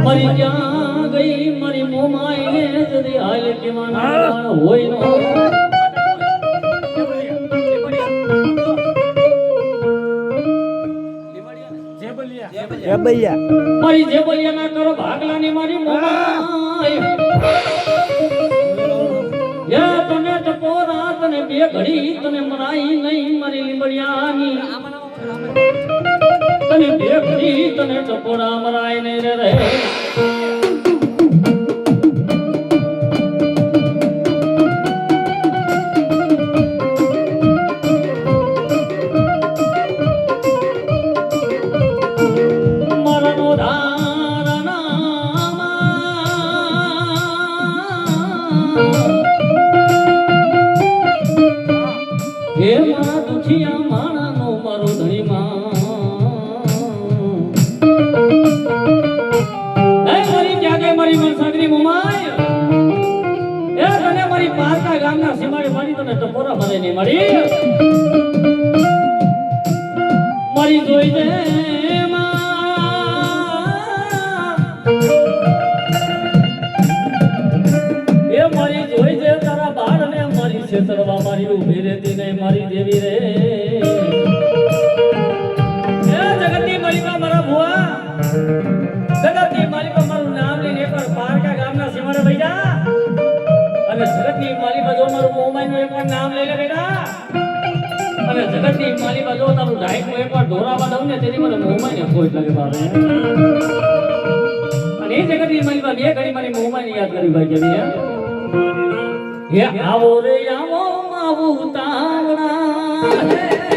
મારી ક્યાં ગઈ મારી મોમાઈને જદી હાલ કેવાના હોય નો મારી જેબલિયા ના કરો ભાગલાની મારી મોમાઈ યા તને ટપોરા તને બે ઘડી તને મરાઈ નહીં મારી લીંબડિયાની તને બે ઘડી તને ટપોરા મરાય ને રે હે મારા દુખિયા માણાનો મારો ધણીમાં હે મારી ત્યાગે મારી મનસાગરી મોમાય હે તને મારી પારકા ગામના સીમાડે મારી તને ટપોરા ભરે નહીં મારી મારી જોઈ દે એ મારી જોઈ દે તારા બાળને મારી છેતરવા મારી ઉભી રહેતી નહીં મારી દેવી રે એ જગતની માલિકા મારા ભુવા જગતની માલિકા મારું નામ લઈને એકવાર પારકા ગામના સીમાડે વઈ જા અને જગતની માલિકા જો મારું મોમાઈનું એકવાર નામ લઈ લે બેટા અને જગતની માલિકા જો તારું ડાયકનું એકવાર ઢોરાવા દઉં ને તેની મને મોમાઈને કોઈ લાગે બારે અને એ જગતની માલિકા બે ઘડી મારી મોમાઈને યાદ કરી ભાઈ કેવી હે આવો રે આવો માવું તાવડા